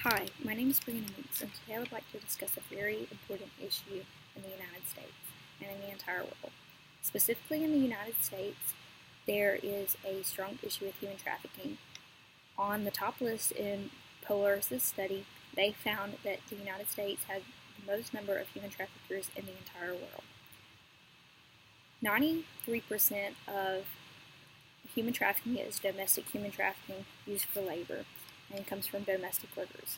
Hi, my name is Brianna Meeks, and today I would like to discuss a very important issue in the United States and in the entire world. Specifically in the United States, there is a strong issue with human trafficking. On the top list in Polaris' study, they found that the United States had the most number of human traffickers in the entire world. 93% of human trafficking is domestic human trafficking used for labor, and comes from domestic workers.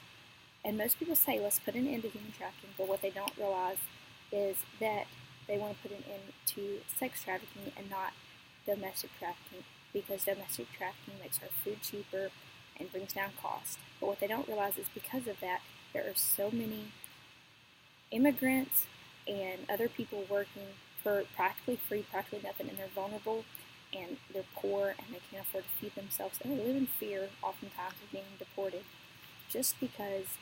And most people say, let's put an end to human trafficking, but what they don't realize is that they want to put an end to sex trafficking and not domestic trafficking, because domestic trafficking makes our food cheaper and brings down costs. But what they don't realize is because of that, there are so many immigrants and other people working for practically free, practically nothing, and they're vulnerable, and they're poor, and they can't afford to feed themselves, and they live in fear oftentimes of being deported just because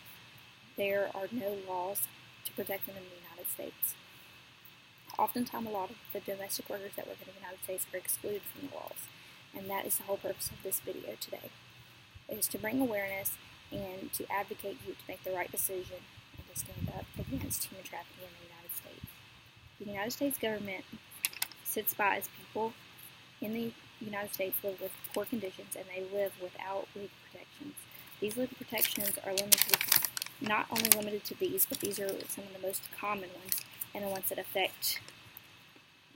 there are no laws to protect them in the United States. Oftentimes, a lot of the domestic workers that work in the United States are excluded from the laws, and that is the whole purpose of this video today, is to bring awareness and to advocate you to make the right decision and to stand up against human trafficking in the United States. The United States government sits by as people in the United States live with poor conditions, and they live without legal protections. These legal protections are not only limited to these, but these are some of the most common ones and the ones that affect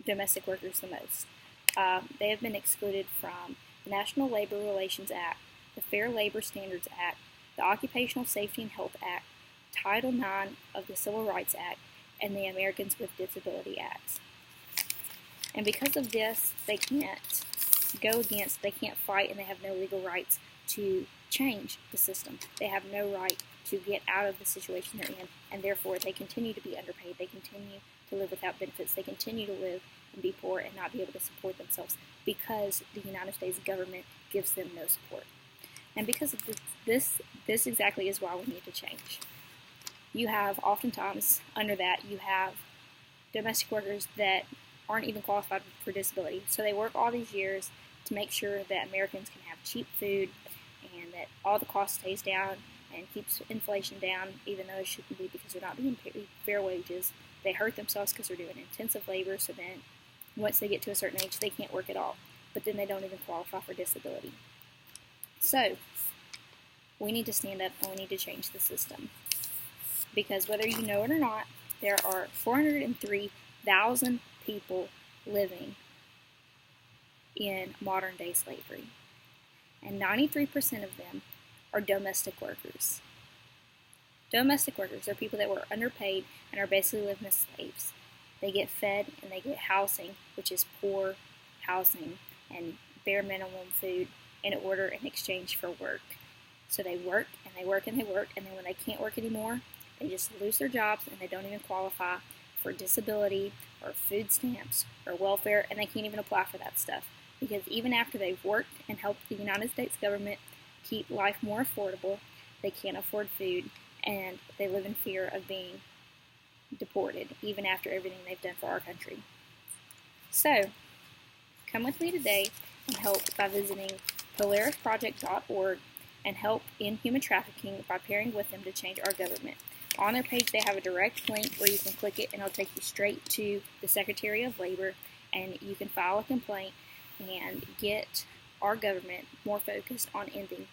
domestic workers the most. They have been excluded from the National Labor Relations Act, the Fair Labor Standards Act, the Occupational Safety and Health Act, Title IX of the Civil Rights Act, and the Americans with Disability Acts. And because of this, they can't fight, and they have no legal rights to change the system. They have no right to get out of the situation they're in, and therefore they continue to be underpaid. They continue to live without benefits. They continue to live and be poor and not be able to support themselves because the United States government gives them no support. And because of this exactly is why we need to change. You have oftentimes, under that, you have domestic workers that aren't even qualified for disability. So they work all these years to make sure that Americans can have cheap food and that all the cost stays down and keeps inflation down, even though it shouldn't be, because they're not being paid fair wages. They hurt themselves because they're doing intensive labor, so then once they get to a certain age, they can't work at all. But then they don't even qualify for disability. So we need to stand up and we need to change the system. Because whether you know it or not, there are 403,000 people living in modern day slavery, and 93% of them are domestic workers. Domestic workers are people that were underpaid and are basically living as slaves. They get fed and they get housing, which is poor housing and bare minimum food, in exchange for work. So they work and they work and they work, and then when they can't work anymore, they just lose their jobs and they don't even qualify for disability or food stamps or welfare, and they can't even apply for that stuff, because even after they've worked and helped the United States government keep life more affordable, they can't afford food, and they live in fear of being deported even after everything they've done for our country. So come with me today and help by visiting polarisproject.org and help in human trafficking by pairing with them to change our government. On their page, they have a direct link where you can click it, and it'll take you straight to the Secretary of Labor, and you can file a complaint and get our government more focused on ending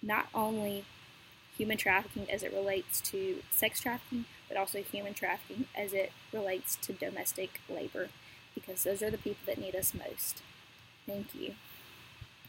not only human trafficking as it relates to sex trafficking, but also human trafficking as it relates to domestic labor, because those are the people that need us most. Thank you.